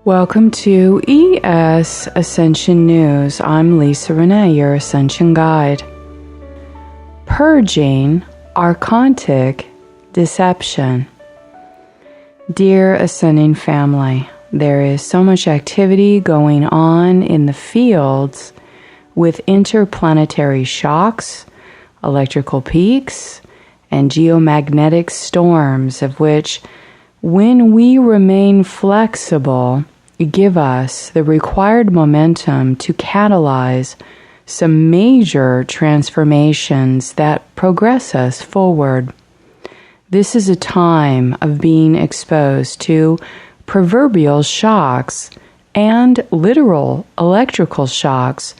Welcome to ES Ascension News. I'm Lisa Renee, your Ascension Guide. Purging Archontic Deception. Dear Ascending Family, there is so much activity going on in the fields with interplanetary shocks, electrical peaks, and geomagnetic storms, of which, when we remain flexible, give us the required momentum to catalyze some major transformations that progress us forward. This is a time of being exposed to proverbial shocks and literal electrical shocks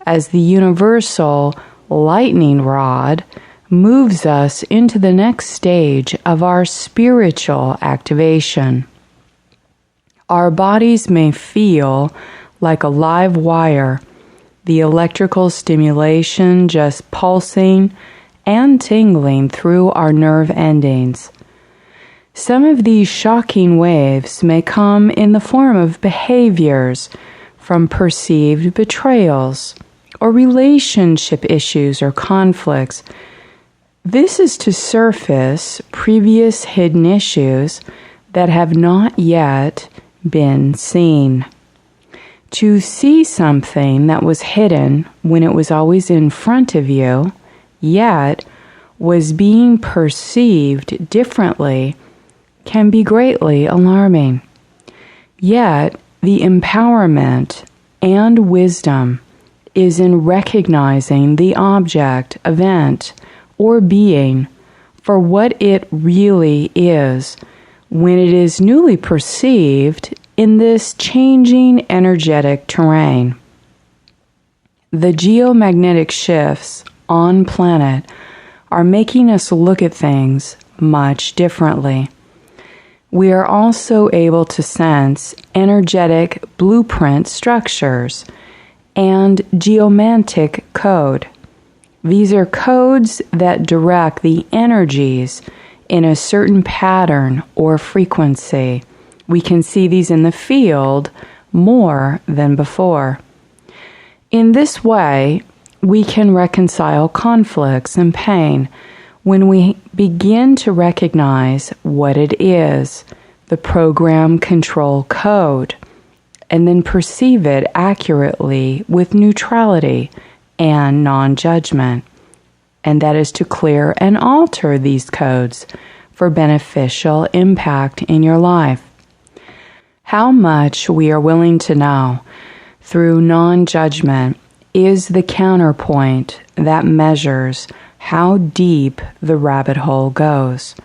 as the universal lightning rod moves us into the next stage of our spiritual activation. Our bodies may feel like a live wire, the electrical stimulation just pulsing and tingling through our nerve endings. Some of these shocking waves may come in the form of behaviors from perceived betrayals or relationship issues or conflicts. This is to surface previous hidden issues that have not yet been seen. To see something that was hidden when it was always in front of you, yet was being perceived differently, can be greatly alarming. Yet, the empowerment and wisdom is in recognizing the object, event, or being for what it really is when it is newly perceived in this changing energetic terrain. The geomagnetic shifts on planet are making us look at things much differently. We are also able to sense energetic blueprint structures and geomantic code. These are codes that direct the energies in a certain pattern or frequency. We can see these in the field more than before. In this way, we can reconcile conflicts and pain when we begin to recognize what it is, the program control code, and then perceive it accurately with neutrality and non-judgment. And that is to clear and alter these codes for beneficial impact in your life. How much we are willing to know through non-judgment is the counterpoint that measures how deep the rabbit hole goes.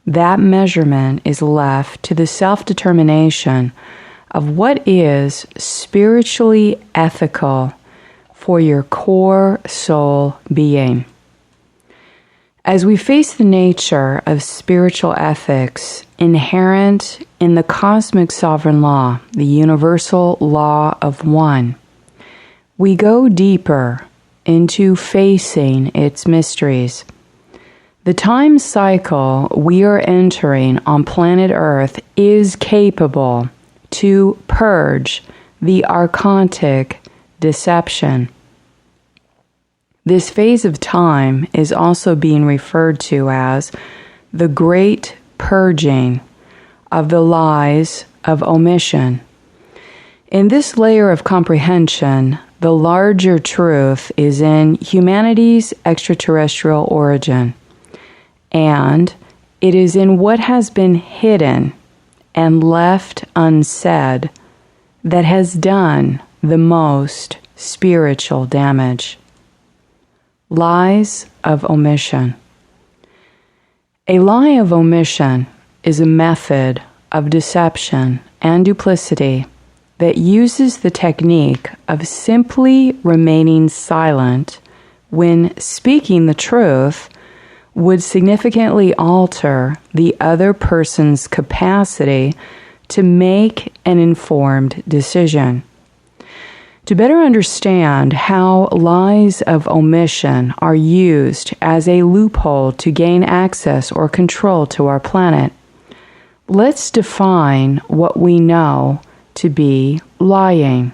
That measurement is left to the self-determination of what is spiritually ethical for your core soul being. As we face the nature of spiritual ethics inherent in the cosmic sovereign law, the universal law of one, we go deeper into facing its mysteries. The time cycle we are entering on planet Earth is capable to purge the Archontic deception. This phase of time is also being referred to as the Great Purging of the lies of omission. In this layer of comprehension, the larger truth is in humanity's extraterrestrial origin, and it is in what has been hidden and left unsaid that has done the most spiritual damage. Lies of omission. A lie of omission is a method of deception and duplicity that uses the technique of simply remaining silent when speaking the truth would significantly alter the other person's capacity to make an informed decision. To better understand how lies of omission are used as a loophole to gain access or control to our planet, let's define what we know to be lying.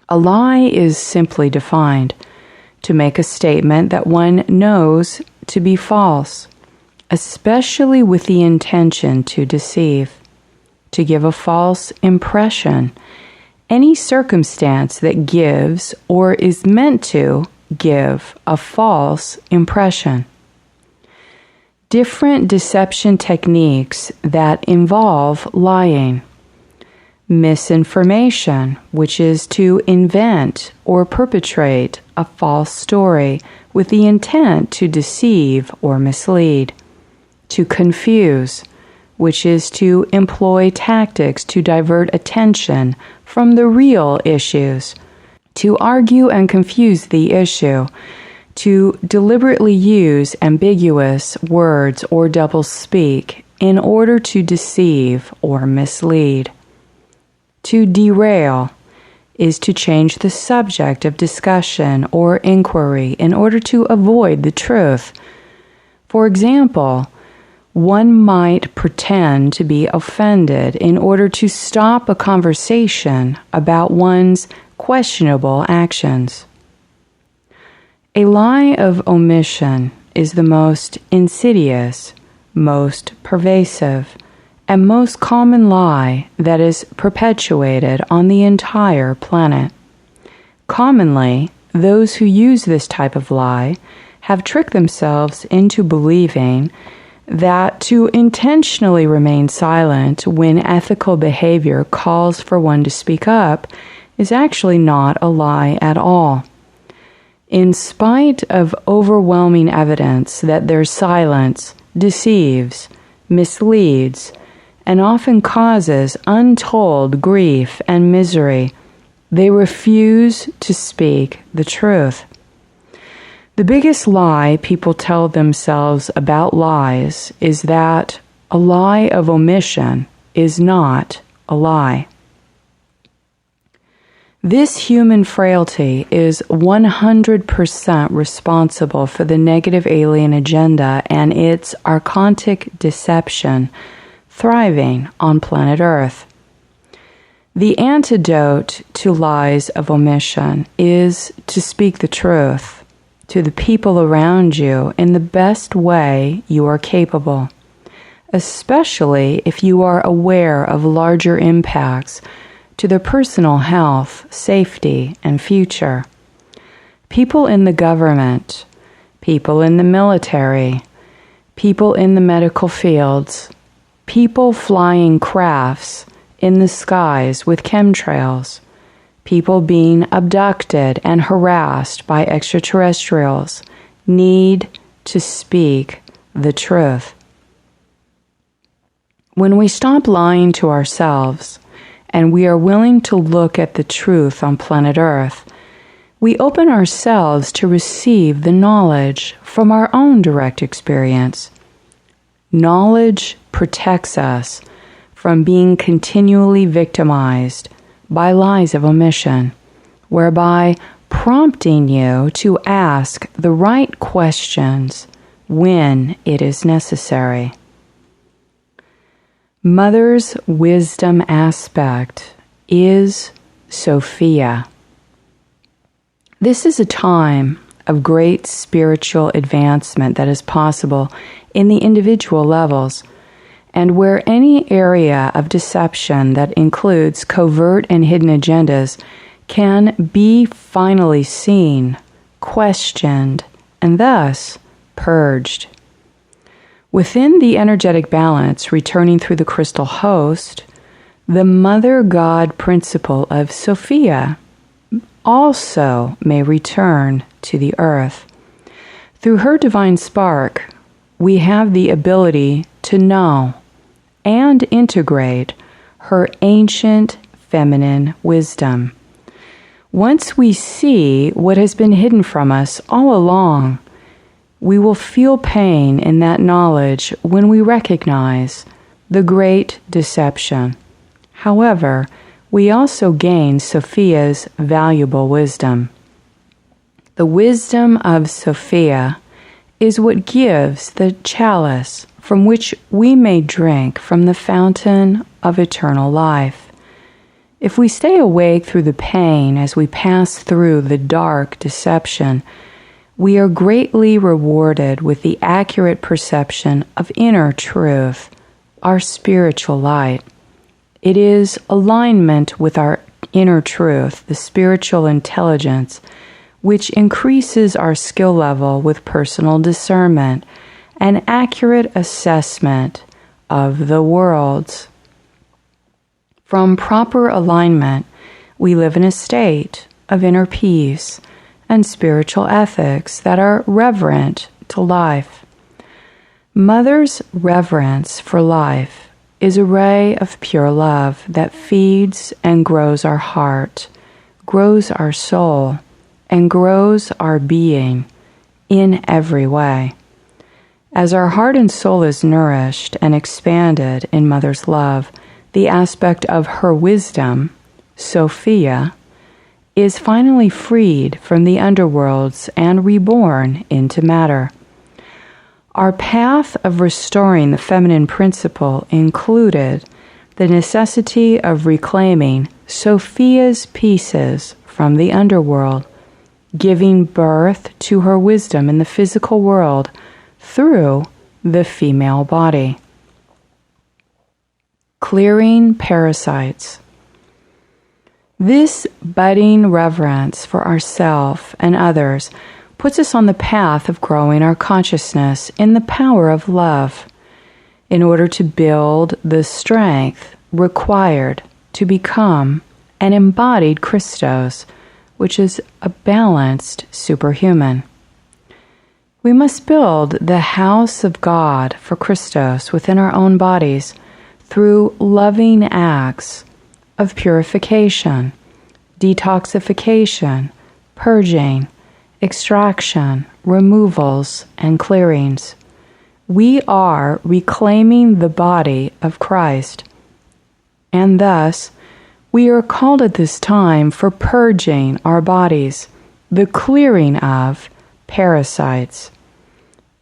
A lie is simply defined to make a statement that one knows to be false, especially with the intention to deceive, to give a false impression, any circumstance that gives or is meant to give a false impression. Different deception techniques that involve lying. Misinformation, which is to invent or perpetrate a false story with the intent to deceive or mislead. To confuse, which is to employ tactics to divert attention from the real issues. To argue and confuse the issue. To deliberately use ambiguous words or doublespeak in order to deceive or mislead. To derail is to change the subject of discussion or inquiry in order to avoid the truth. For example, one might pretend to be offended in order to stop a conversation about one's questionable actions. A lie of omission is the most insidious, most pervasive, and most common lie that is perpetuated on the entire planet. Commonly, those who use this type of lie have tricked themselves into believing that to intentionally remain silent when ethical behavior calls for one to speak up is actually not a lie at all. In spite of overwhelming evidence that their silence deceives, misleads, and often causes untold grief and misery, they refuse to speak the truth. The biggest lie people tell themselves about lies is that a lie of omission is not a lie. This human frailty is 100% responsible for the negative alien agenda and its archontic deception thriving on planet Earth. The antidote to lies of omission is to speak the truth to the people around you in the best way you are capable, especially if you are aware of larger impacts to their personal health, safety, and future. People in the government, people in the military, people in the medical fields, people flying crafts in the skies with chemtrails, people being abducted and harassed by extraterrestrials need to speak the truth. When we stop lying to ourselves and we are willing to look at the truth on planet Earth, we open ourselves to receive the knowledge from our own direct experience. Knowledge protects us from being continually victimized by lies of omission, whereby prompting you to ask the right questions when it is necessary. Mother's wisdom aspect is Sophia. This is a time of great spiritual advancement that is possible in the individual levels, and where any area of deception that includes covert and hidden agendas can be finally seen, questioned, and thus purged. Within the energetic balance returning through the crystal host, the Mother God principle of Sophia also may return to the earth. Through her divine spark, we have the ability to know and integrate her ancient feminine wisdom. Once we see what has been hidden from us all along, we will feel pain in that knowledge when we recognize the great deception. However, we also gain Sophia's valuable wisdom. The wisdom of Sophia is what gives the chalice from which we may drink from the fountain of eternal life. If we stay awake through the pain as we pass through the dark deception, we are greatly rewarded with the accurate perception of inner truth, our spiritual light. It is alignment with our inner truth, the spiritual intelligence, which increases our skill level with personal discernment and accurate assessment of the worlds. From proper alignment, we live in a state of inner peace and spiritual ethics that are reverent to life. Mother's reverence for life is a ray of pure love that feeds and grows our heart, grows our soul, and grows our being in every way. As our heart and soul is nourished and expanded in Mother's love, the aspect of her wisdom, Sophia, is finally freed from the underworlds and reborn into matter. Our path of restoring the feminine principle included the necessity of reclaiming Sophia's pieces from the underworld, giving birth to her wisdom in the physical world through the female body. Clearing parasites. This budding reverence for ourself and others puts us on the path of growing our consciousness in the power of love in order to build the strength required to become an embodied Christos, which is a balanced superhuman. We must build the house of God for Christos within our own bodies through loving acts of purification, detoxification, purging, extraction, removals, and clearings. We are reclaiming the body of Christ, and thus we are called at this time for purging our bodies, the clearing of parasites.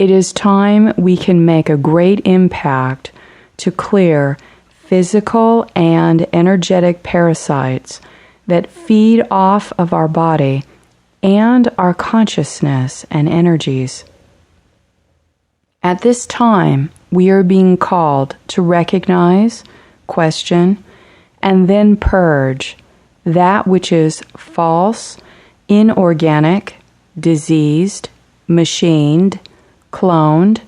It is time we can make a great impact to clear physical and energetic parasites that feed off of our body and our consciousness and energies. At this time, we are being called to recognize, question, and then purge that which is false, inorganic, diseased, machined, cloned,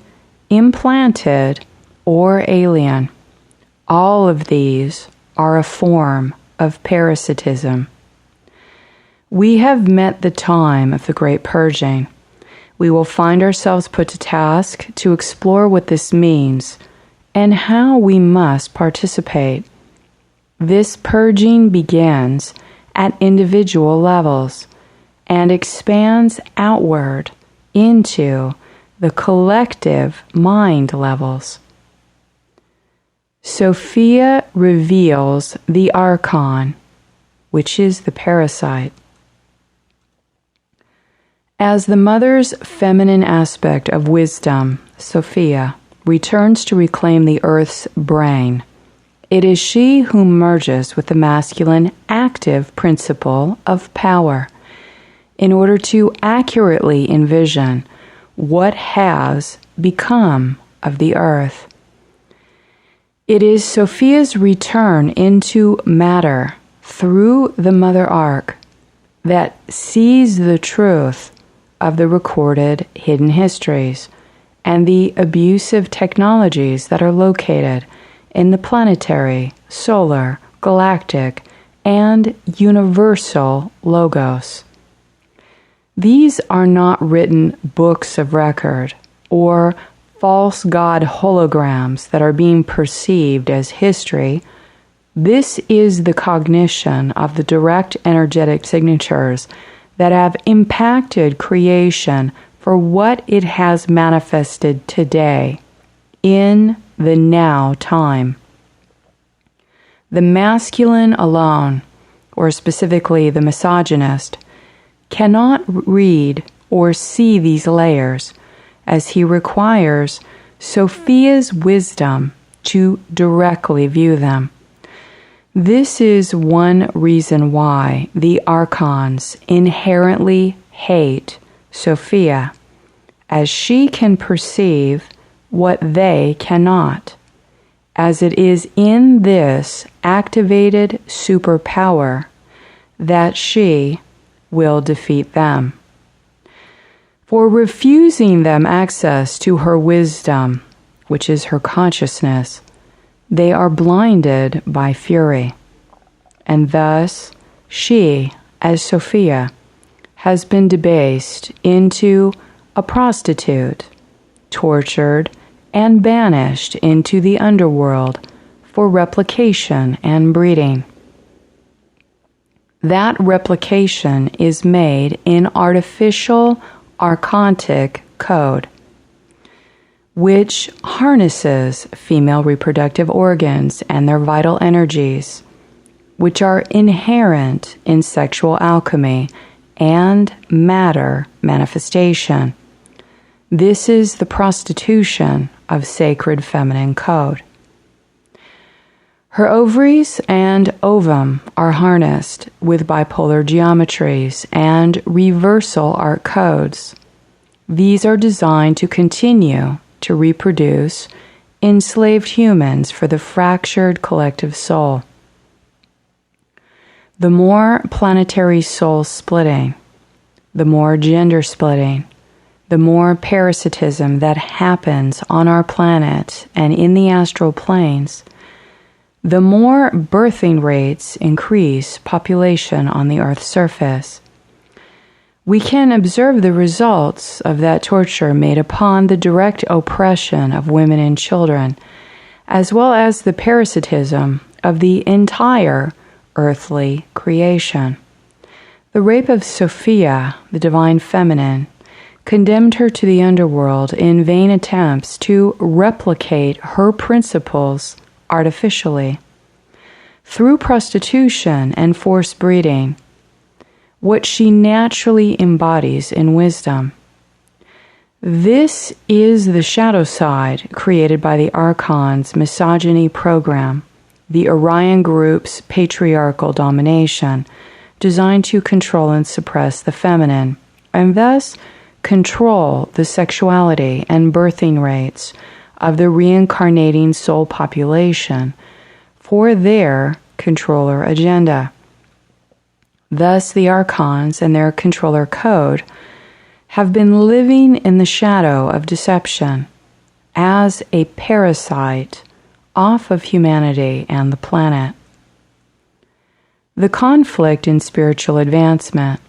implanted, or alien. All of these are a form of parasitism. We have met the time of the great purging. We will find ourselves put to task to explore what this means and how we must participate. This purging begins at individual levels and expands outward into the collective mind levels. Sophia reveals the Archon, which is the parasite. As the mother's feminine aspect of wisdom, Sophia, returns to reclaim the earth's brain, it is she who merges with the masculine active principle of power in order to accurately envision what has become of the earth. It is Sophia's return into matter through the Mother Ark that sees the truth of the recorded hidden histories and the abusive technologies that are located in the planetary, solar, galactic, and universal logos. These are not written books of record or false god holograms that are being perceived as history. This is the cognition of the direct energetic signatures that have impacted creation for what it has manifested today in the now time. The masculine alone, or specifically the misogynist, cannot read or see these layers, as he requires Sophia's wisdom to directly view them. This is one reason why the Archons inherently hate Sophia, as she can perceive what they cannot, as it is in this activated superpower that she will defeat them. For refusing them access to her wisdom, which is her consciousness, they are blinded by fury, and thus she, as Sophia, has been debased into a prostitute, tortured, and banished into the underworld for replication and breeding. That replication is made in artificial Archontic code, which harnesses female reproductive organs and their vital energies, which are inherent in sexual alchemy and matter manifestation. This is the prostitution of sacred feminine code. Her ovaries and ovum are harnessed with bipolar geometries and reversal arc codes. These are designed to continue to reproduce enslaved humans for the fractured collective soul. The more planetary soul splitting, the more gender splitting, the more parasitism that happens on our planet and in the astral planes, the more birthing rates increase population on the Earth's surface. We can observe the results of that torture made upon the direct oppression of women and children, as well as the parasitism of the entire earthly creation. The rape of Sophia, the divine feminine, condemned her to the underworld in vain attempts to replicate her principles artificially. Through prostitution and forced breeding, what she naturally embodies in wisdom. This is the shadow side created by the Archon's misogyny program, the Orion Group's patriarchal domination, designed to control and suppress the feminine, and thus control the sexuality and birthing rates of the reincarnating soul population for their controller agenda. Thus, the Archons and their controller code have been living in the shadow of deception as a parasite off of humanity and the planet. The conflict in spiritual advancement.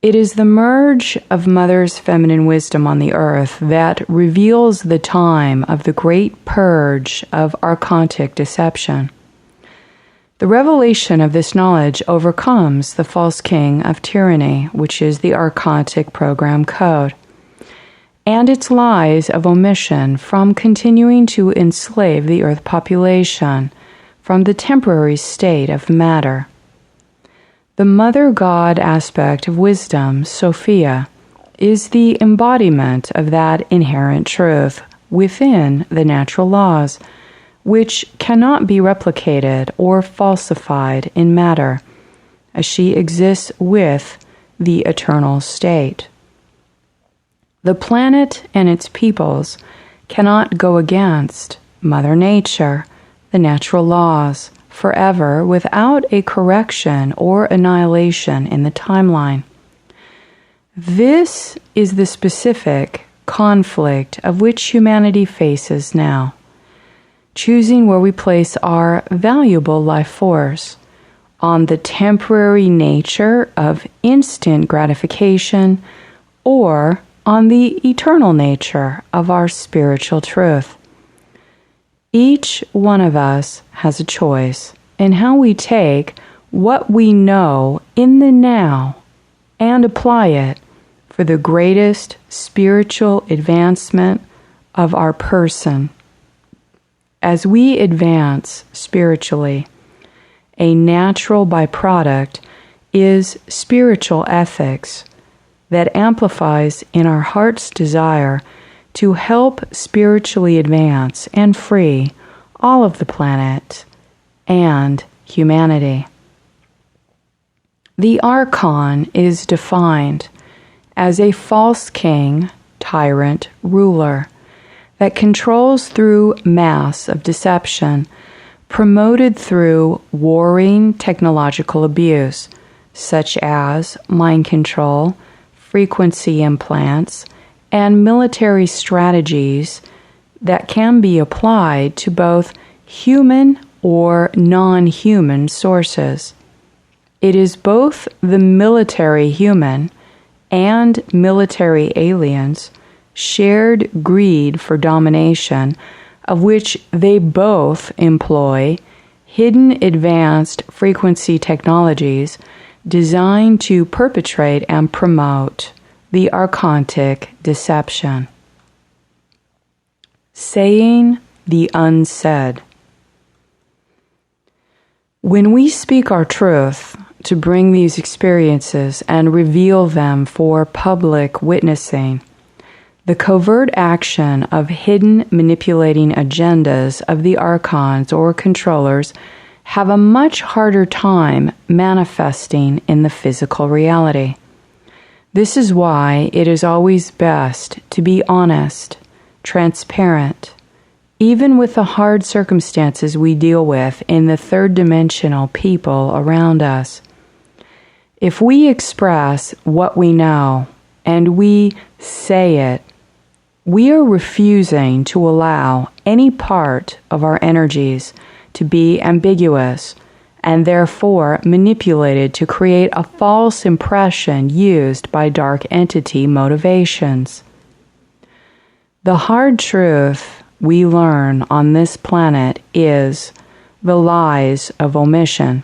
It is the merge of Mother's feminine wisdom on the earth that reveals the time of the great purge of Archontic deception. The revelation of this knowledge overcomes the false king of tyranny, which is the Archontic program code, and its lies of omission from continuing to enslave the earth population from the temporary state of matter. The Mother God aspect of wisdom, Sophia, is the embodiment of that inherent truth within the natural laws, which cannot be replicated or falsified in matter, as she exists with the eternal state. The planet and its peoples cannot go against Mother Nature, the natural laws, forever without a correction or annihilation in the timeline. This is the specific conflict of which humanity faces now, choosing where we place our valuable life force, on the temporary nature of instant gratification or on the eternal nature of our spiritual truth. Each one of us has a choice in how we take what we know in the now and apply it for the greatest spiritual advancement of our person. As we advance spiritually, a natural byproduct is spiritual ethics that amplifies in our heart's desire to help spiritually advance and free all of the planet and humanity. The Archon is defined as a false king, tyrant, ruler that controls through mass of deception, promoted through warring technological abuse, such as mind control, frequency implants, and military strategies that can be applied to both human or non-human sources. It is both the military human and military aliens' shared greed for domination, of which they both employ hidden advanced frequency technologies designed to perpetrate and promote the Archontic deception. Saying the unsaid. When we speak our truth to bring these experiences and reveal them for public witnessing, the covert action of hidden manipulating agendas of the archons or controllers have a much harder time manifesting in the physical reality. This is why it is always best to be honest, transparent, even with the hard circumstances we deal with in the third-dimensional people around us. If we express what we know and we say it, we are refusing to allow any part of our energies to be ambiguous and therefore manipulated to create a false impression used by dark entity motivations. The hard truth we learn on this planet is the lies of omission.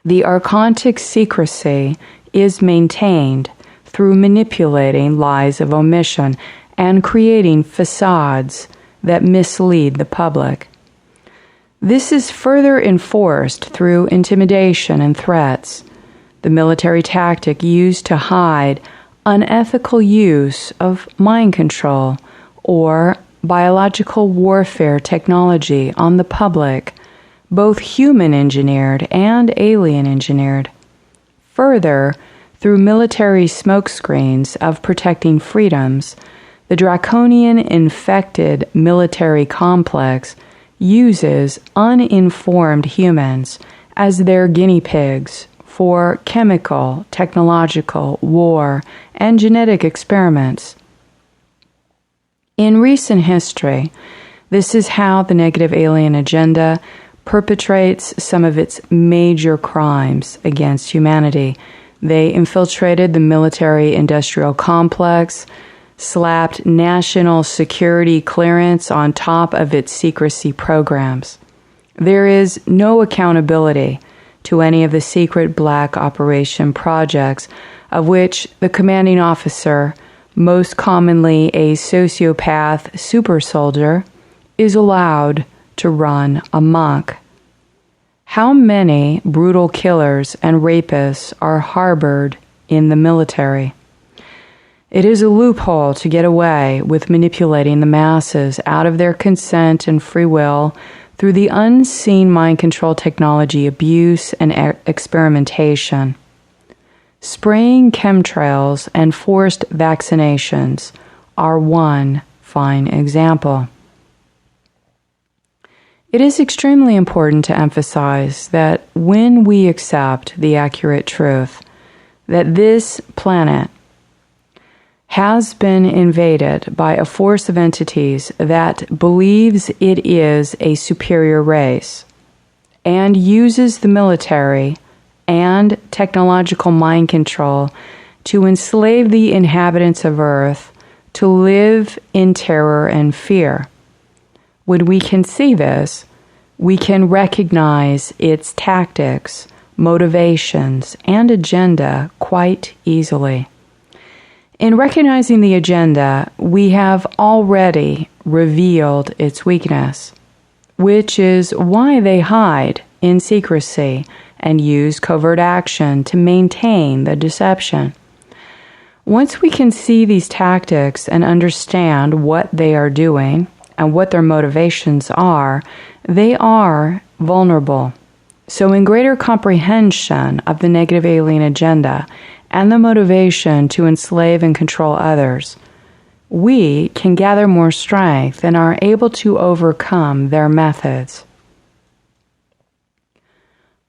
The Archontic secrecy is maintained through manipulating lies of omission and creating facades that mislead the public. This is further enforced through intimidation and threats, the military tactic used to hide unethical use of mind control or biological warfare technology on the public, both human-engineered and alien-engineered. Further, through military smokescreens of protecting freedoms, the draconian infected military complex uses uninformed humans as their guinea pigs for chemical, technological, war, and genetic experiments. In recent history, this is how the negative alien agenda perpetrates some of its major crimes against humanity. They infiltrated the military-industrial complex, slapped national security clearance on top of its secrecy programs. There is no accountability to any of the secret black operation projects of which the commanding officer, most commonly a sociopath super soldier, is allowed to run amok. How many brutal killers and rapists are harbored in the military? It is a loophole to get away with manipulating the masses out of their consent and free will through the unseen mind control technology abuse and experimentation. Spraying chemtrails and forced vaccinations are one fine example. It is extremely important to emphasize that when we accept the accurate truth that this planet has been invaded by a force of entities that believes it is a superior race and uses the military and technological mind control to enslave the inhabitants of Earth to live in terror and fear. When we can see this, we can recognize its tactics, motivations, and agenda quite easily. In recognizing the agenda, we have already revealed its weakness, which is why they hide in secrecy and use covert action to maintain the deception. Once we can see these tactics and understand what they are doing and what their motivations are, they are vulnerable. So in greater comprehension of the negative alien agenda and the motivation to enslave and control others, we can gather more strength and are able to overcome their methods.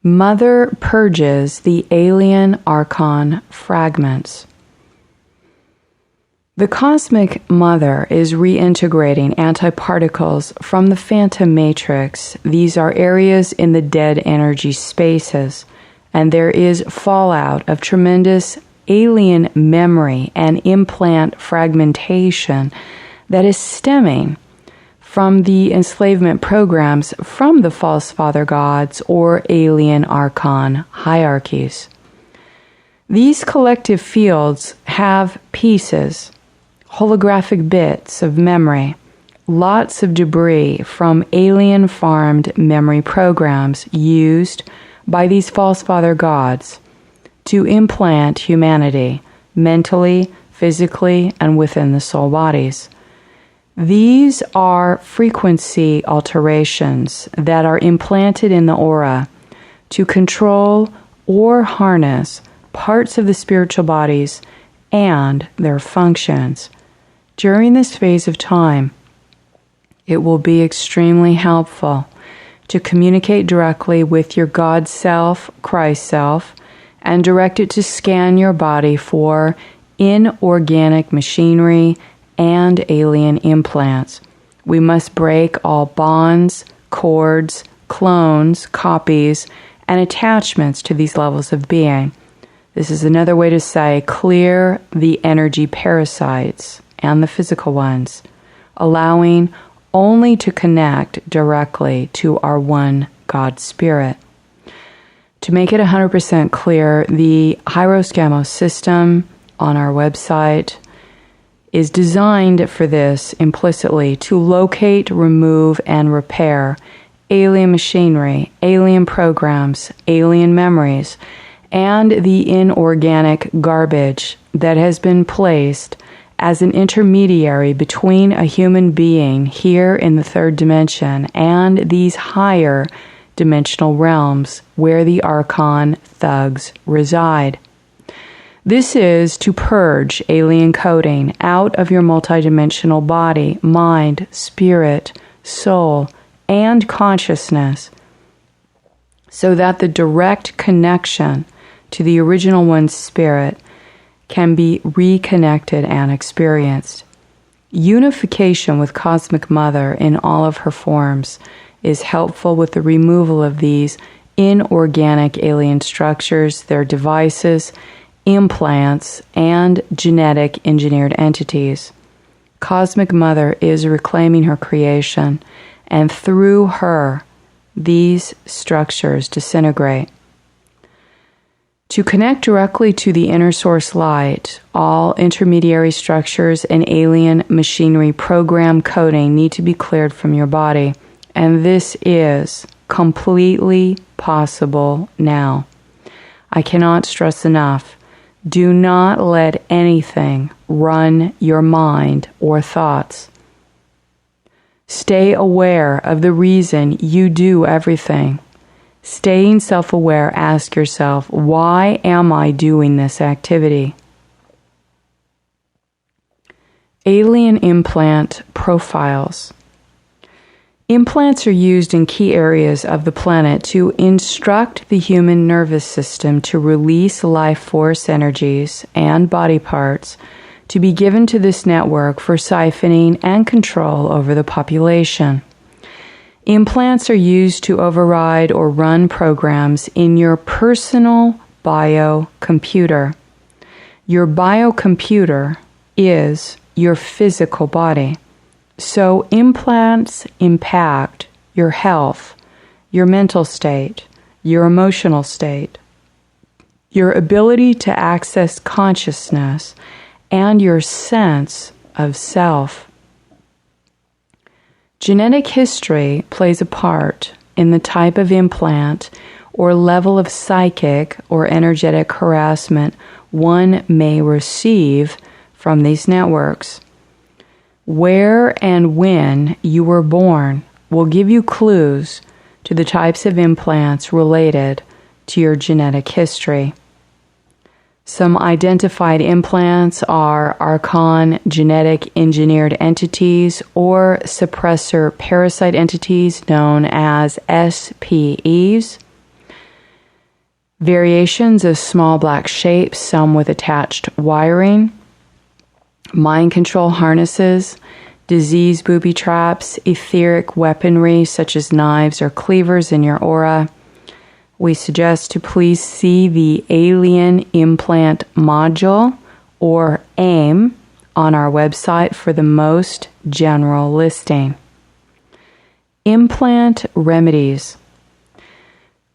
Mother purges the alien Archon fragments. The cosmic mother is reintegrating antiparticles from the phantom matrix. These are areas in the dead energy spaces, and there is fallout of tremendous alien memory and implant fragmentation that is stemming from the enslavement programs from the false father gods or alien archon hierarchies. These collective fields have pieces, holographic bits of memory, lots of debris from alien-farmed memory programs used by these false father gods to implant humanity mentally, physically, and within the soul bodies. These are frequency alterations that are implanted in the aura to control or harness parts of the spiritual bodies and their functions. During this phase of time, it will be extremely helpful to communicate directly with your God self, Christ self, and direct it to scan your body for inorganic machinery and alien implants. We must break all bonds, cords, clones, copies, and attachments to these levels of being. This is another way to say clear the energy parasites and the physical ones, allowing only to connect directly to our one God Spirit. To make it 100% clear, the Hieroscamo system on our website is designed for this implicitly to locate, remove, and repair alien machinery, alien programs, alien memories, and the inorganic garbage that has been placed as an intermediary between a human being here in the third dimension and these higher dimensional realms where the Archon thugs reside. This is to purge alien coding out of your multidimensional body, mind, spirit, soul, and consciousness, so that the direct connection to the original one's spirit can be reconnected and experienced. Unification with Cosmic Mother in all of her forms is helpful with the removal of these inorganic alien structures, their devices, implants, and genetic engineered entities. Cosmic Mother is reclaiming her creation, and through her, these structures disintegrate. To connect directly to the inner source light, all intermediary structures and alien machinery program coding need to be cleared from your body, and this is completely possible now. I cannot stress enough, do not let anything run your mind or thoughts. Stay aware of the reason you do everything. Staying self-aware, ask yourself, why am I doing this activity? Alien implant profiles. Implants are used in key areas of the planet to instruct the human nervous system to release life force energies and body parts to be given to this network for siphoning and control over the population. Implants are used to override or run programs in your personal biocomputer. Your biocomputer is your physical body. So implants impact your health, your mental state, your emotional state, your ability to access consciousness, and your sense of self. Genetic history plays a part in the type of implant or level of psychic or energetic harassment one may receive from these networks. Where and when you were born will give you clues to the types of implants related to your genetic history. Some identified implants are genetic engineered entities or suppressor parasite entities known as SPEs. Variations of small black shapes, some with attached wiring, mind control harnesses, disease booby traps, etheric weaponry such as knives or cleavers in your aura. We suggest to please see the Alien Implant Module, or AIM, on our website for the most general listing. Implant remedies.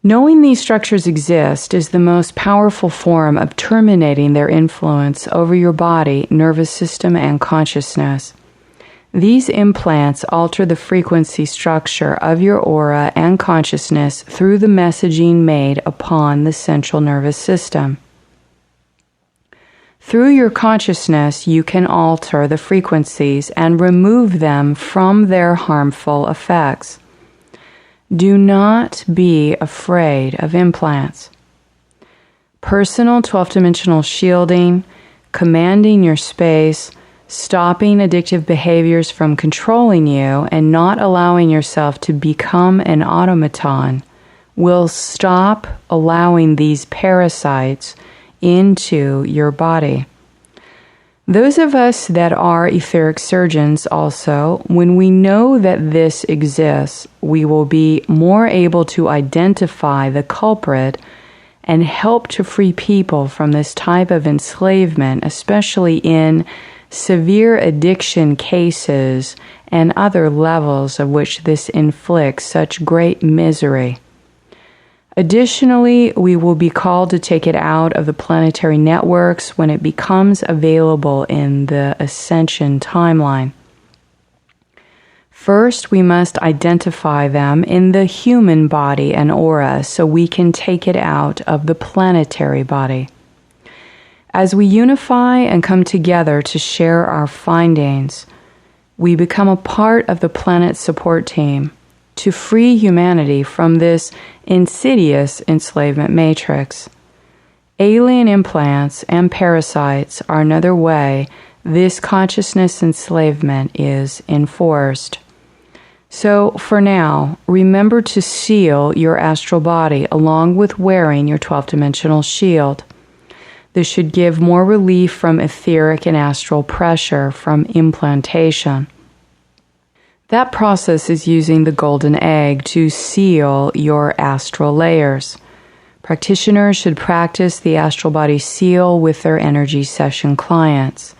Knowing these structures exist is the most powerful form of terminating their influence over your body, nervous system, and consciousness. These implants alter the frequency structure of your aura and consciousness through the messaging made upon the central nervous system. Through your consciousness, you can alter the frequencies and remove them from their harmful effects. Do not be afraid of implants. Personal 12-dimensional shielding, commanding your space, stopping addictive behaviors from controlling you, and not allowing yourself to become an automaton will stop allowing these parasites into your body. Those of us that are etheric surgeons also, when we know that this exists, we will be more able to identify the culprit and help to free people from this type of enslavement, especially in severe addiction cases and other levels of which this inflicts such great misery. Additionally, we will be called to take it out of the planetary networks when it becomes available in the ascension timeline. First, we must identify them in the human body and aura so we can take it out of the planetary body. As we unify and come together to share our findings, we become a part of the planet support team to free humanity from this insidious enslavement matrix. Alien implants and parasites are another way this consciousness enslavement is enforced. So, for now, remember to seal your astral body along with wearing your 12-dimensional shield. This should give more relief from etheric and astral pressure from implantation. That process is using the golden egg to seal your astral layers. Practitioners should practice the astral body seal with their energy session clients.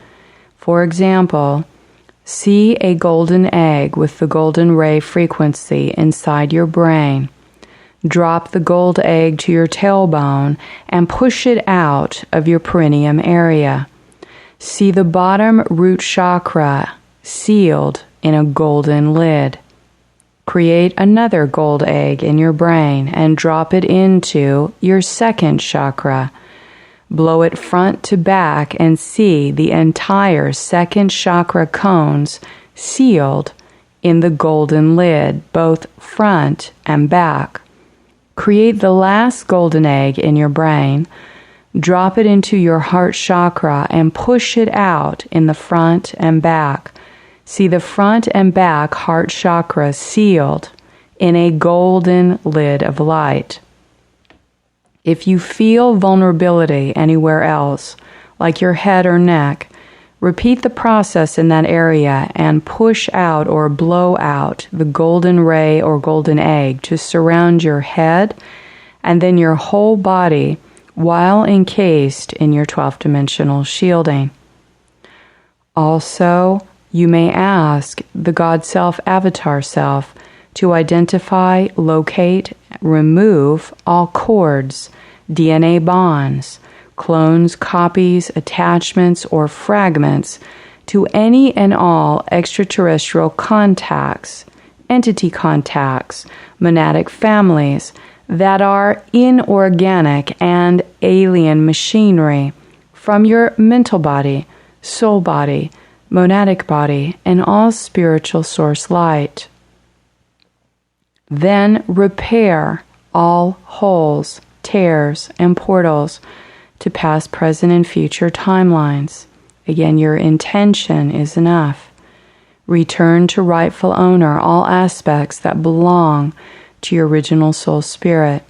For example, see a golden egg with the golden ray frequency inside your brain. Drop the gold egg to your tailbone and push it out of your perineum area. See the bottom root chakra sealed in a golden lid. Create another gold egg in your brain and drop it into your second chakra. Blow it front to back and see the entire second chakra cones sealed in the golden lid, both front and back. Create the last golden egg in your brain, drop it into your heart chakra and push it out in the front and back. See the front and back heart chakra sealed in a golden lid of light. If you feel vulnerability anywhere else, like your head or neck, repeat the process in that area and push out or blow out the golden ray or golden egg to surround your head and then your whole body while encased in your 12-dimensional shielding. Also, you may ask the God Self Avatar Self to identify, locate, remove all cords, DNA bonds, clones, copies, attachments, or fragments to any and all extraterrestrial contacts, entity contacts, monadic families, that are inorganic and alien machinery from your mental body, soul body, monadic body, and all spiritual source light. Then repair all holes, tears, and portals to past, present, and future timelines. Again, your intention is enough. Return to rightful owner all aspects that belong to your original soul spirit.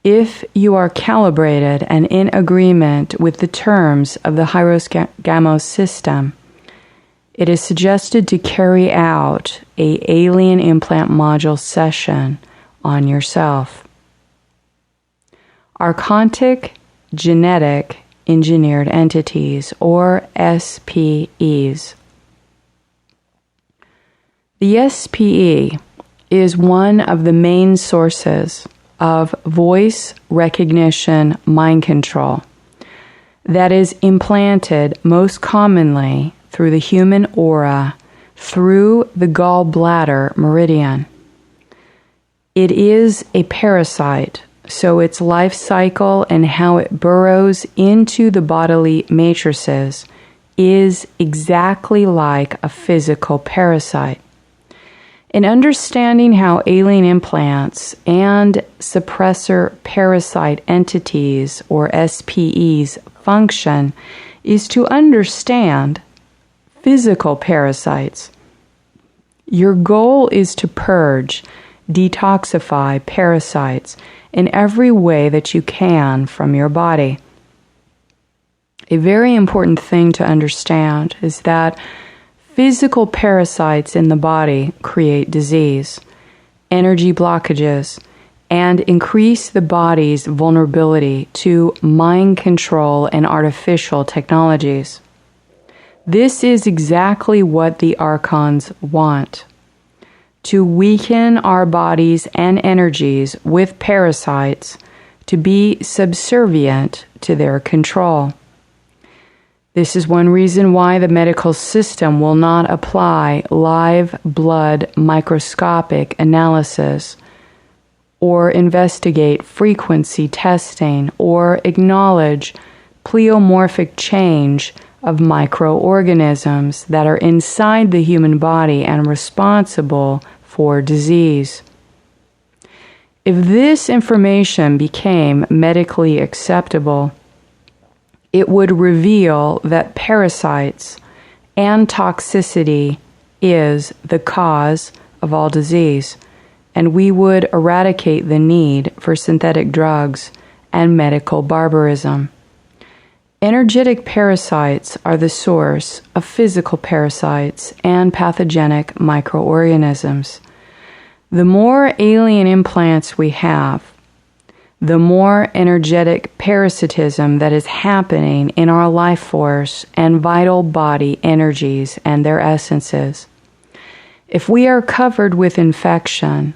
If you are calibrated and in agreement with the terms of the Hyros Gamos system, it is suggested to carry out an alien implant module session on yourself. Archontic Genetic Engineered Entities, or SPEs. The SPE is one of the main sources of voice recognition mind control that is implanted most commonly through the human aura through the gallbladder meridian. It is a parasite, so its life cycle and how it burrows into the bodily matrices is exactly like a physical parasite. In understanding how alien implants and suppressor parasite entities, or SPEs, function is to understand physical parasites. Your goal is to purge, detoxify parasites in every way that you can from your body. A very important thing to understand is that physical parasites in the body create disease, energy blockages, and increase the body's vulnerability to mind control and artificial technologies. This is exactly what the Archons want: to weaken our bodies and energies with parasites to be subservient to their control. This is one reason why the medical system will not apply live blood microscopic analysis or investigate frequency testing or acknowledge pleomorphic change of microorganisms that are inside the human body and responsible for disease. If this information became medically acceptable, it would reveal that parasites and toxicity is the cause of all disease, and we would eradicate the need for synthetic drugs and medical barbarism. Energetic parasites are the source of physical parasites and pathogenic microorganisms. The more alien implants we have, the more energetic parasitism that is happening in our life force and vital body energies and their essences. If we are covered with infection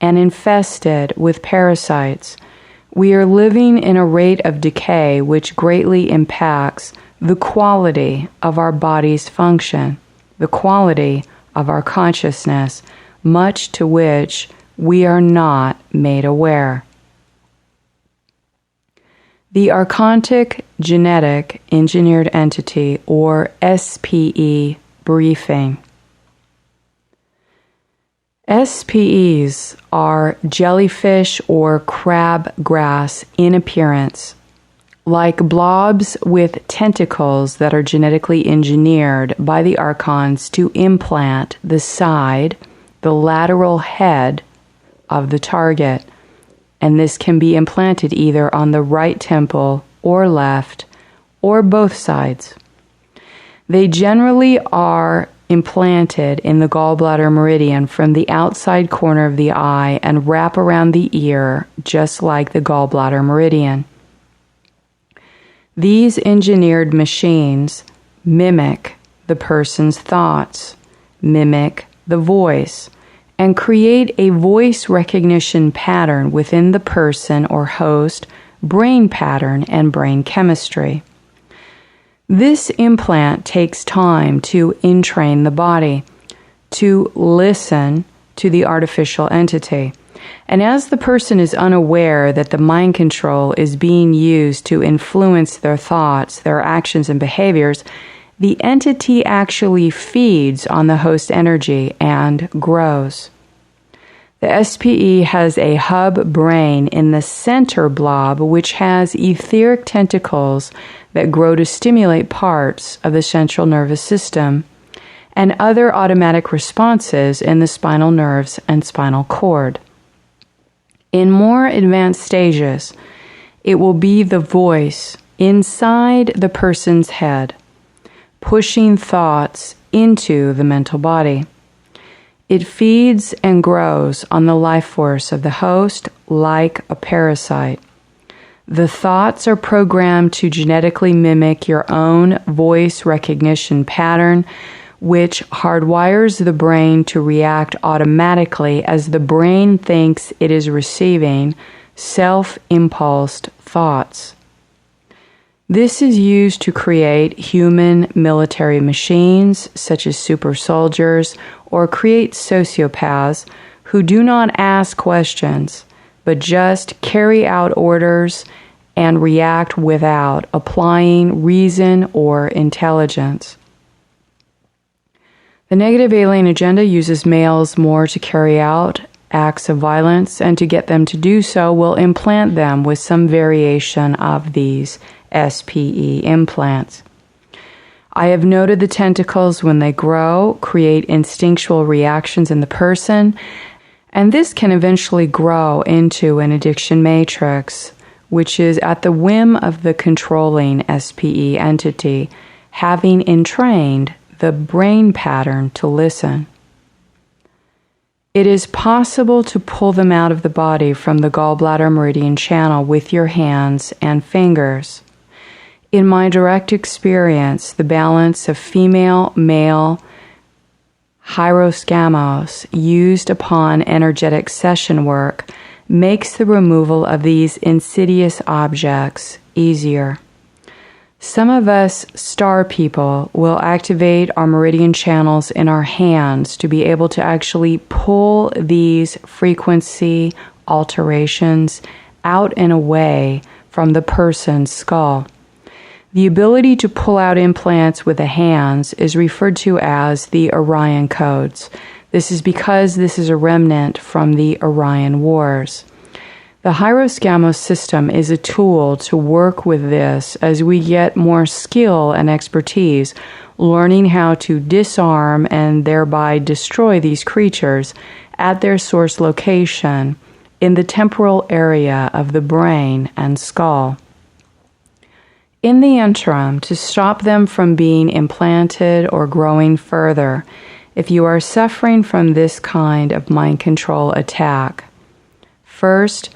and infested with parasites, we are living in a rate of decay which greatly impacts the quality of our body's function, the quality of our consciousness, much to which we are not made aware. The Archontic Genetic Engineered Entity, or SPE, briefing. SPEs are jellyfish or crabgrass in appearance, like blobs with tentacles that are genetically engineered by the Archons to implant the side, the lateral head of the target, and this can be implanted either on the right temple or left or both sides. They generally are implanted in the gallbladder meridian from the outside corner of the eye and wrap around the ear just like the gallbladder meridian. These engineered machines mimic the person's thoughts, mimic the voice, and create a voice recognition pattern within the person or host brain pattern and brain chemistry. This implant takes time to entrain the body to listen to the artificial entity And as the person is unaware that the mind control is being used to influence their thoughts, their actions, and behaviors, the entity actually feeds on the host energy and grows. The SPE has a hub brain in the center blob, which has etheric tentacles that grow to stimulate parts of the central nervous system and other automatic responses in the spinal nerves and spinal cord. In more advanced stages, it will be the voice inside the person's head, pushing thoughts into the mental body. It feeds and grows on the life force of the host like a parasite. The thoughts are programmed to genetically mimic your own voice recognition pattern, which hardwires the brain to react automatically as the brain thinks it is receiving self-impulsed thoughts. This is used to create human military machines, such as super soldiers, or create sociopaths who do not ask questions, but just carry out orders and react without applying reason or intelligence. The negative alien agenda uses males more to carry out acts of violence, and to get them to do so will implant them with some variation of these SPE implants. I have noted the tentacles, when they grow, create instinctual reactions in the person, and this can eventually grow into an addiction matrix, which is at the whim of the controlling SPE entity, having entrained the brain pattern to listen. It is possible to pull them out of the body from the gallbladder meridian channel with your hands and fingers. In my direct experience, the balance of female-male hieroscamos used upon energetic session work makes the removal of these insidious objects easier. Some of us star people will activate our meridian channels in our hands to be able to actually pull these frequency alterations out and away from the person's skull. The ability to pull out implants with the hands is referred to as the Orion codes. This is because this is a remnant from the Orion Wars. The Hieroscamos system is a tool to work with this as we get more skill and expertise, learning how to disarm and thereby destroy these creatures at their source location in the temporal area of the brain and skull. In the interim, to stop them from being implanted or growing further, if you are suffering from this kind of mind control attack, first,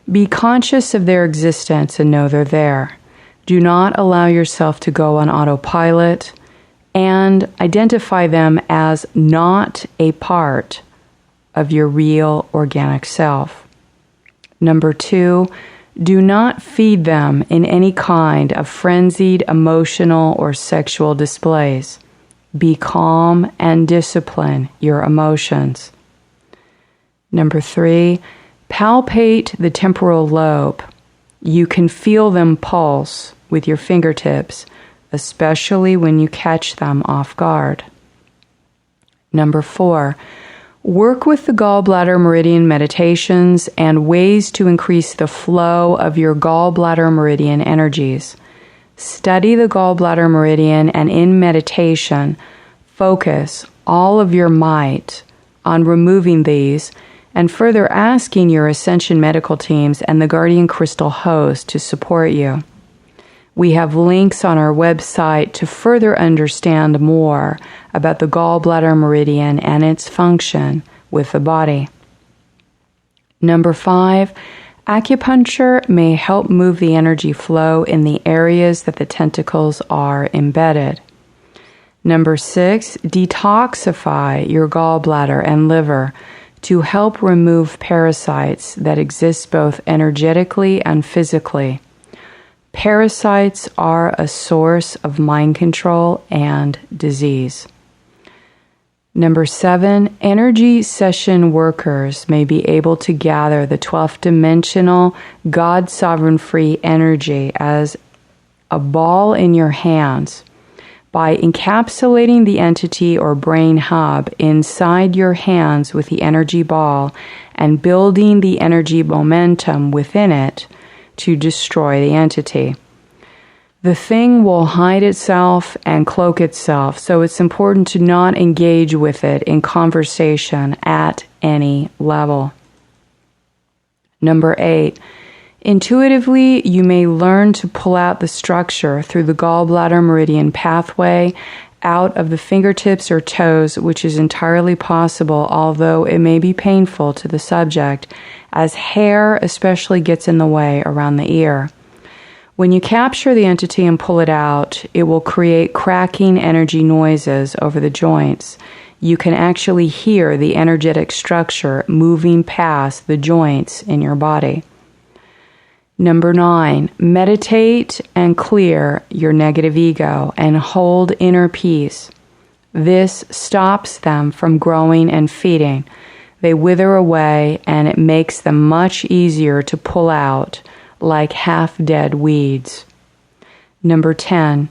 be conscious of their existence and know they're there. Do not allow yourself to go on autopilot, and identify them as not a part of your real organic self. Number 2, do not feed them in any kind of frenzied emotional or sexual displays. Be calm and discipline your emotions. Number 3, palpate the temporal lobe. You can feel them pulse with your fingertips, especially when you catch them off guard. Number 4, work with the gallbladder meridian meditations and ways to increase the flow of your gallbladder meridian energies. Study the gallbladder meridian, and in meditation, focus all of your might on removing these, and further asking your Ascension medical teams and the Guardian Crystal host to support you. We have links on our website to further understand more about the gallbladder meridian and its function with the body. Number 5, acupuncture may help move the energy flow in the areas that the tentacles are embedded. Number 6, detoxify your gallbladder and liver to help remove parasites that exist both energetically and physically. Parasites are a source of mind control and disease. Number 7, energy session workers may be able to gather the 12th dimensional God sovereign free energy as a ball in your hands by encapsulating the entity or brain hub inside your hands with the energy ball and building the energy momentum within it to destroy the entity. The thing will hide itself and cloak itself, so it's important to not engage with it in conversation at any level. Number 8, intuitively you may learn to pull out the structure through the gallbladder meridian pathway out of the fingertips or toes, which is entirely possible, although it may be painful to the subject, as hair especially gets in the way around the ear. When you capture the entity and pull it out, it will create cracking energy noises over the joints. You can actually hear the energetic structure moving past the joints in your body. Number 9, meditate and clear your negative ego and hold inner peace. This stops them from growing and feeding. They wither away, and it makes them much easier to pull out, like half-dead weeds. Number 10,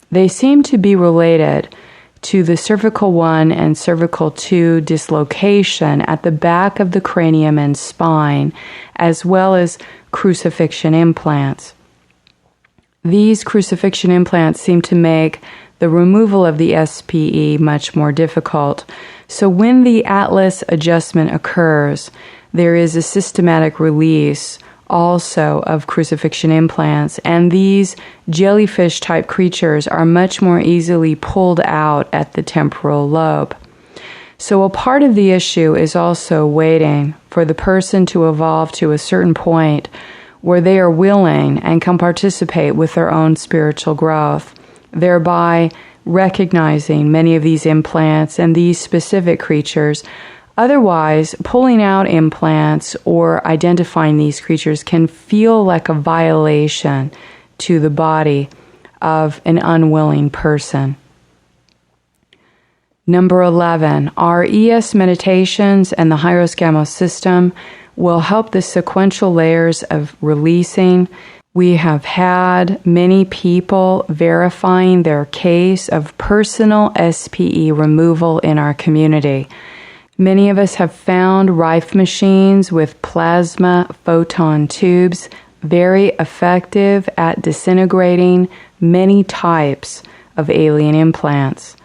they seem to be related to the cervical 1 and cervical 2 dislocation at the back of the cranium and spine, as well as crucifixion implants. These crucifixion implants seem to make the removal of the SPE much more difficult. So when the atlas adjustment occurs, there is a systematic release also of crucifixion implants, and these jellyfish-type creatures are much more easily pulled out at the temporal lobe. So a part of the issue is also waiting for the person to evolve to a certain point where they are willing and can participate with their own spiritual growth, thereby recognizing many of these implants and these specific creatures. Otherwise, pulling out implants or identifying these creatures can feel like a violation to the body of an unwilling person. Number 11, our ES meditations and the Hyros-Gamos system will help the sequential layers of releasing. We have had many people verifying their case of personal SPE removal in our community. Many of us have found Rife machines with plasma photon tubes very effective at disintegrating many types of alien implants.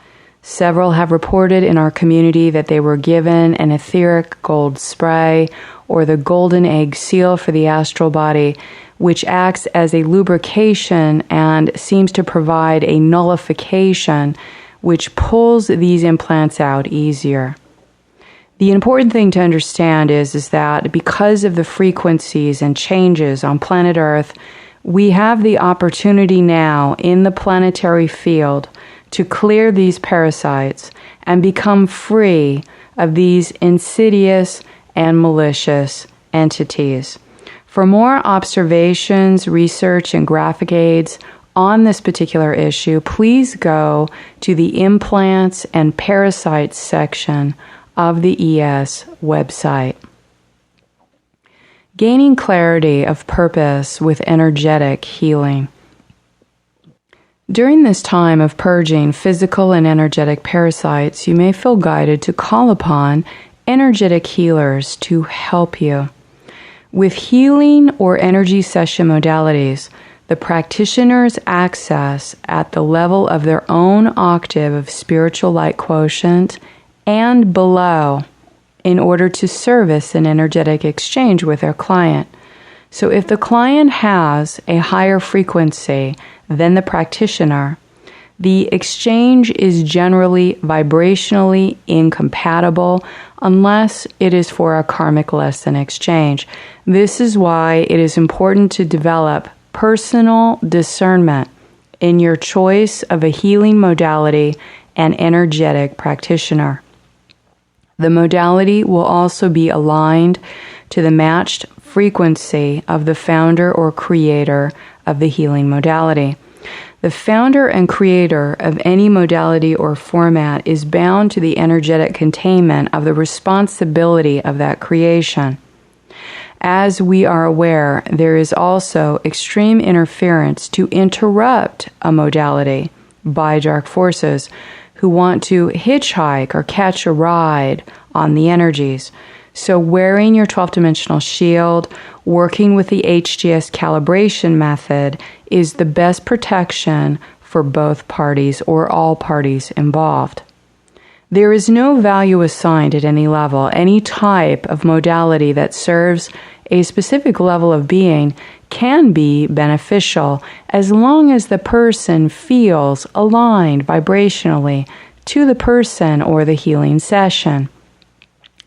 Several have reported in our community that they were given an etheric gold spray or the golden egg seal for the astral body, which acts as a lubrication and seems to provide a nullification which pulls these implants out easier. The important thing to understand is that because of the frequencies and changes on planet Earth, we have the opportunity now in the planetary field to clear these parasites and become free of these insidious and malicious entities. For more observations, research, and graphic aids on this particular issue, please go to the Implants and Parasites section of the ES website. Gaining clarity of purpose with energetic healing. During this time of purging physical and energetic parasites, you may feel guided to call upon energetic healers to help you. With healing or energy session modalities, the practitioners access at the level of their own octave of spiritual light quotient and below in order to service an energetic exchange with their client. So if the client has a higher frequency than the practitioner, the exchange is generally vibrationally incompatible unless it is for a karmic lesson exchange. This is why it is important to develop personal discernment in your choice of a healing modality and energetic practitioner. The modality will also be aligned to the matched frequency of the founder or creator of the healing modality. The founder and creator of any modality or format is bound to the energetic containment of the responsibility of that creation. As we are aware, there is also extreme interference to interrupt a modality by dark forces who want to hitchhike or catch a ride on the energies. So wearing your 12-dimensional shield, working with the HGS calibration method is the best protection for both parties or all parties involved. There is no value assigned at any level. Any type of modality that serves a specific level of being can be beneficial as long as the person feels aligned vibrationally to the person or the healing session.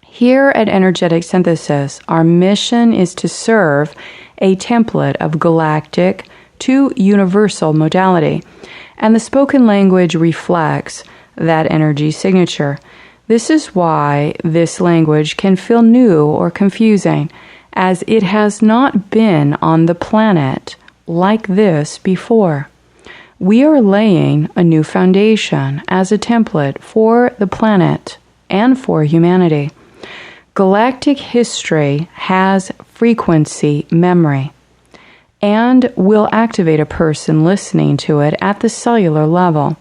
Here at Energetic Synthesis, our mission is to serve a template of galactic to universal modality, and the spoken language reflects that energy signature. This is why this language can feel new or confusing, as it has not been on the planet like this before. We are laying a new foundation as a template for the planet and for humanity. Galactic history has frequency memory and will activate a person listening to it at the cellular level.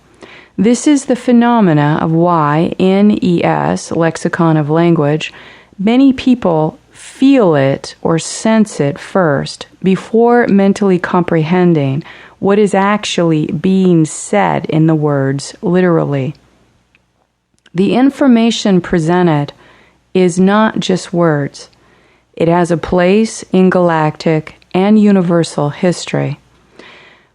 This is the phenomena of why N.A.A, lexicon of language, many people feel it or sense it first before mentally comprehending what is actually being said in the words literally. The information presented is not just words. It has a place in galactic and universal history.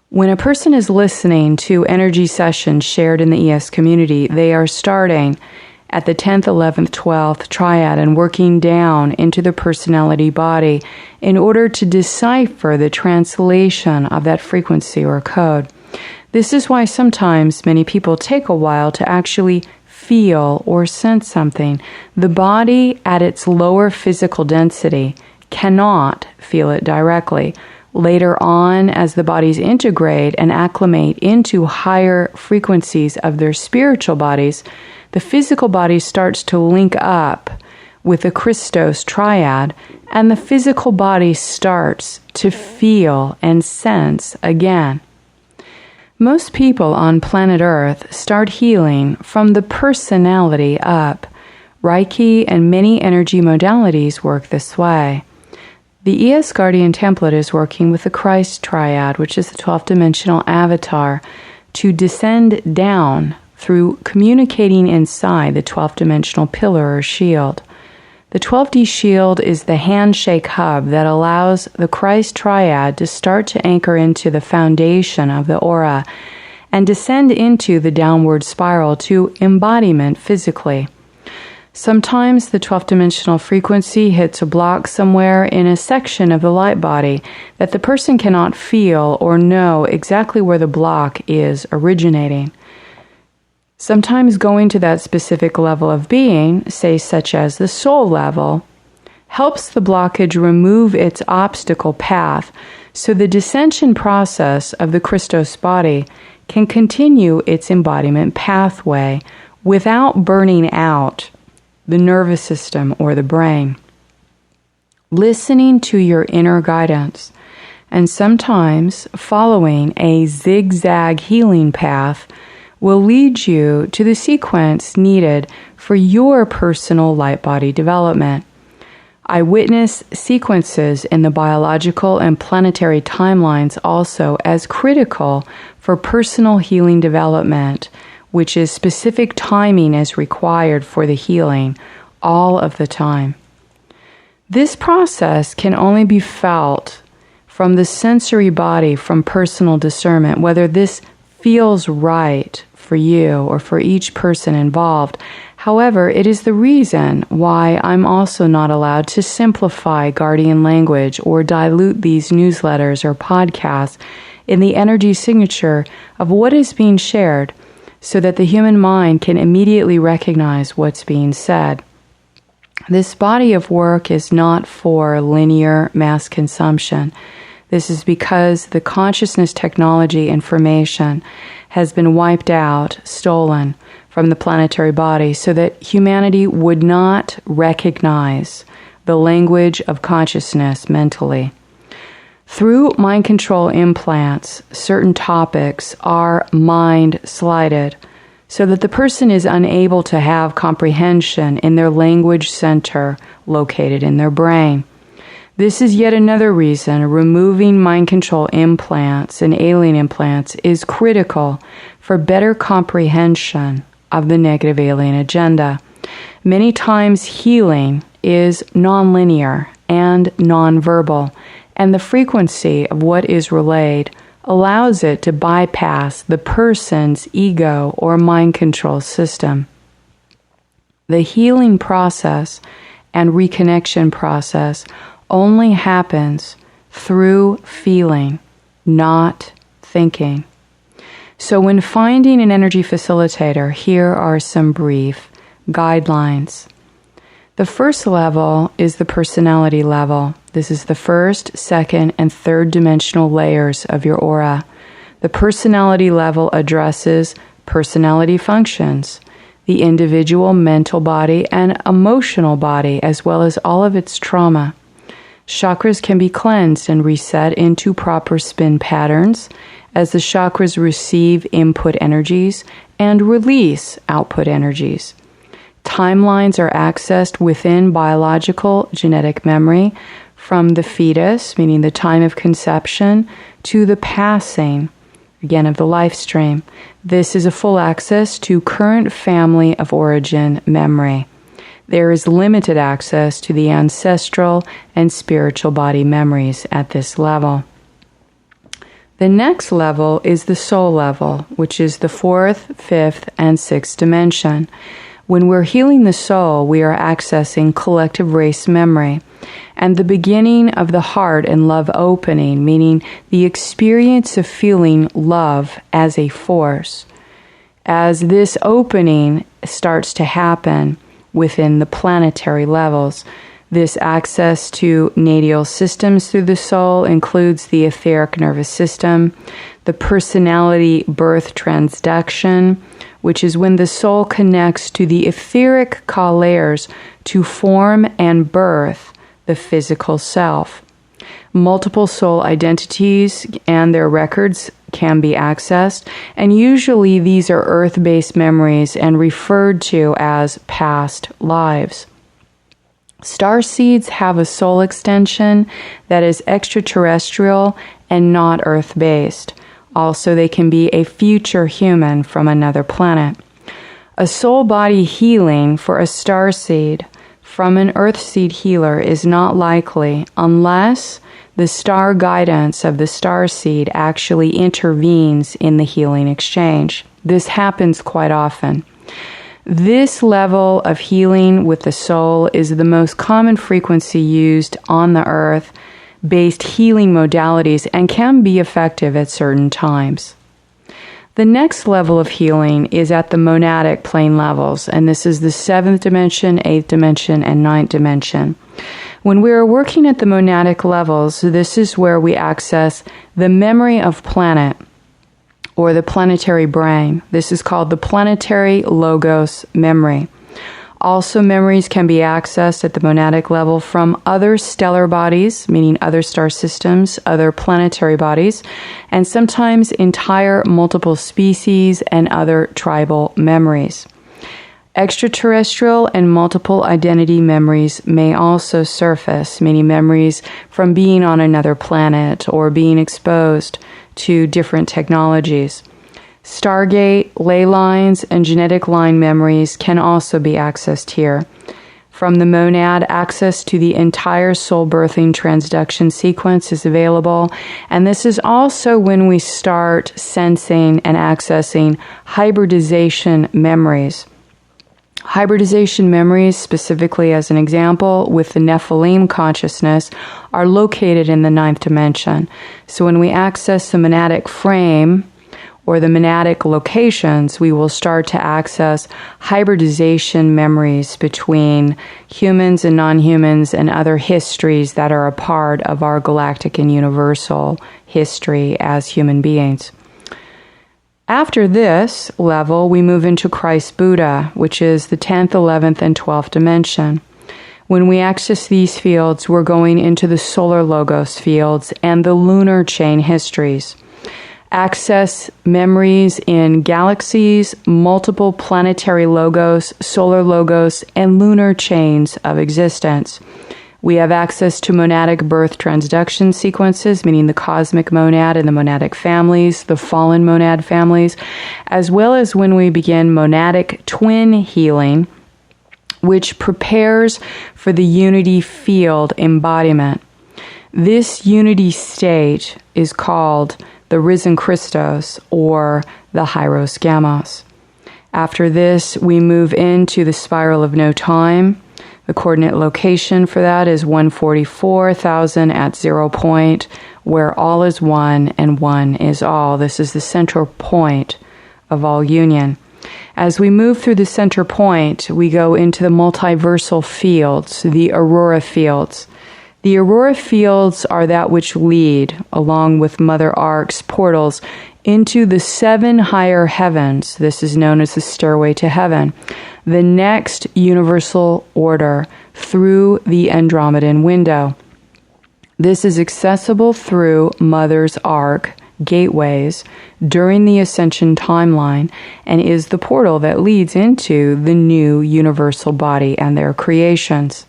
When a person is listening to energy sessions shared in the ES community, they are starting at the 10th, 11th, 12th triad and working down into the personality body in order to decipher the translation of that frequency or code. This is why sometimes many people take a while to actually feel or sense something. The body at its lower physical density cannot feel it directly. Later on, as the bodies integrate and acclimate into higher frequencies of their spiritual bodies, the physical body starts to link up with the Christos triad, and the physical body starts to feel and sense again. Most people on planet Earth start healing from the personality up. Reiki and many energy modalities work this way. The ES Guardian template is working with the Christ triad, which is the 12th-dimensional avatar, to descend down through communicating inside the 12th-dimensional pillar or shield. The 12D shield is the handshake hub that allows the Christ triad to start to anchor into the foundation of the aura and descend into the downward spiral to embodiment physically. Sometimes the 12th-dimensional frequency hits a block somewhere in a section of the light body that the person cannot feel or know exactly where the block is originating. Sometimes going to that specific level of being, say such as the soul level, helps the blockage remove its obstacle path so the descension process of the Christos body can continue its embodiment pathway without burning out the nervous system or the brain. Listening to your inner guidance and sometimes following a zigzag healing path will lead you to the sequence needed for your personal light body development. I witness sequences in the biological and planetary timelines also as critical for personal healing development, which is specific timing is required for the healing all of the time. This process can only be felt from the sensory body, from personal discernment, whether this feels right for you or for each person involved. However, it is the reason why I'm also not allowed to simplify guardian language or dilute these newsletters or podcasts in the energy signature of what is being shared so that the human mind can immediately recognize what's being said. This body of work is not for linear mass consumption. This is because the consciousness technology information has been wiped out, stolen from the planetary body, so that humanity would not recognize the language of consciousness mentally. Through mind control implants, certain topics are mind slided so that the person is unable to have comprehension in their language center located in their brain. This is yet another reason removing mind control implants and alien implants is critical for better comprehension of the negative alien agenda. Many times healing is nonlinear and nonverbal, and the frequency of what is relayed allows it to bypass the person's ego or mind control system. The healing process and reconnection process only happens through feeling, not thinking. So when finding an energy facilitator, here are some brief guidelines. The first level is the personality level. This is the first, second, and third dimensional layers of your aura. The personality level addresses personality functions, the individual mental body and emotional body, as well as all of its trauma. Chakras can be cleansed and reset into proper spin patterns as the chakras receive input energies and release output energies. Timelines are accessed within biological genetic memory from the fetus, meaning the time of conception, to the passing, again, of the life stream. This is a full access to current family of origin memory. There is limited access to the ancestral and spiritual body memories at this level. The next level is the soul level, which is the fourth, fifth, and sixth dimension. When we're healing the soul, we are accessing collective race memory and the beginning of the heart and love opening, meaning the experience of feeling love as a force. As this opening starts to happen within the planetary levels, this access to nadial systems through the soul includes the etheric nervous system, the personality birth transduction, which is when the soul connects to the etheric ka layers to form and birth the physical self. Multiple soul identities and their records can be accessed, and usually these are earth-based memories and referred to as past lives. Star seeds have a soul extension that is extraterrestrial and not earth-based. Also, they can be a future human from another planet. A soul body healing for a star seed from an earth seed healer is not likely unless the star guidance of the star seed actually intervenes in the healing exchange. This happens quite often. This level of healing with the soul is the most common frequency used on the earth-based healing modalities and can be effective at certain times. The next level of healing is at the monadic plane levels, and this is the 7th dimension, 8th dimension, and 9th dimension. When we are working at the monadic levels, this is where we access the memory of planet, or the planetary brain. This is called the planetary logos memory. Also, memories can be accessed at the monadic level from other stellar bodies, meaning other star systems, other planetary bodies, and sometimes entire multiple species and other tribal memories. Extraterrestrial and multiple identity memories may also surface, meaning memories from being on another planet or being exposed to different technologies. Stargate, ley lines, and genetic line memories can also be accessed here. From the monad, access to the entire soul birthing transduction sequence is available, and this is also when we start sensing and accessing hybridization memories. Hybridization memories, specifically as an example, with the Nephilim consciousness, are located in the 9th dimension. So when we access the monadic frame, or the monadic locations, we will start to access hybridization memories between humans and non-humans and other histories that are a part of our galactic and universal history as human beings. After this level, we move into Christ Buddha, which is the 10th, 11th, and 12th dimension. When we access these fields, we're going into the solar logos fields and the lunar chain histories. Access memories in galaxies, multiple planetary logos, solar logos, and lunar chains of existence. We have access to monadic birth transduction sequences, meaning the cosmic monad and the monadic families, the fallen monad families, as well as when we begin monadic twin healing, which prepares for the unity field embodiment. This unity state is called the risen Christos, or the Hieros Gamos. After this, we move into the spiral of no time. The coordinate location for that is 144,000 at 0 point, where all is one and one is all. This is the central point of all union. As we move through the center point, we go into the multiversal fields, the aurora fields. The aurora fields are that which lead, along with Mother Ark's portals, into the 7 higher heavens. This is known as the stairway to heaven, the next universal order through the Andromedan window. This is accessible through Mother's Ark gateways during the ascension timeline and is the portal that leads into the new universal body and their creations.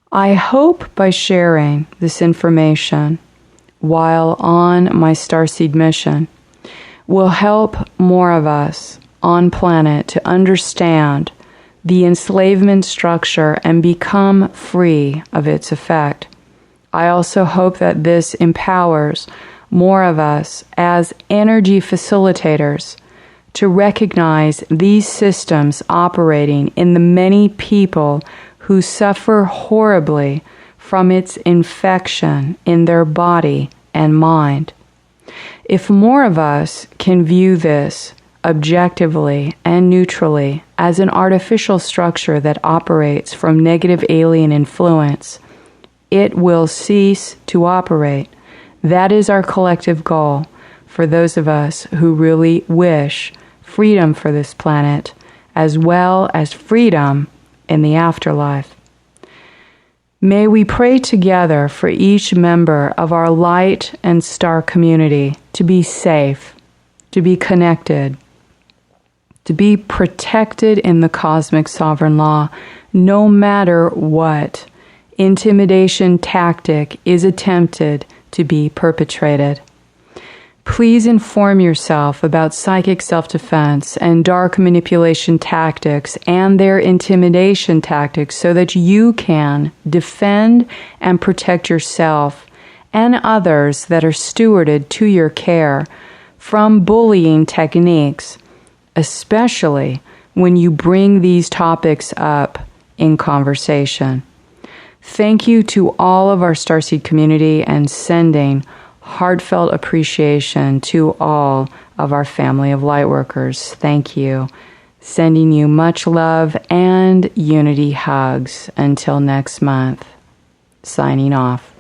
I hope by sharing this information while on my starseed mission will help more of us on planet to understand the enslavement structure and become free of its effect. I also hope that this empowers more of us as energy facilitators to recognize these systems operating in the many people who suffer horribly from its infection in their body and mind. If more of us can view this objectively and neutrally as an artificial structure that operates from negative alien influence, it will cease to operate. That is our collective goal for those of us who really wish freedom for this planet, as well as freedom in the afterlife. May we pray together for each member of our light and star community to be safe, to be connected, to be protected in the cosmic sovereign law, no matter what intimidation tactic is attempted to be perpetrated. Please inform yourself about psychic self-defense and dark manipulation tactics and their intimidation tactics so that you can defend and protect yourself and others that are stewarded to your care from bullying techniques, especially when you bring these topics up in conversation. Thank you to all of our Starseed community and sending heartfelt appreciation to all of our family of lightworkers. Thank you. Sending you much love and unity hugs. Until next month. Signing off.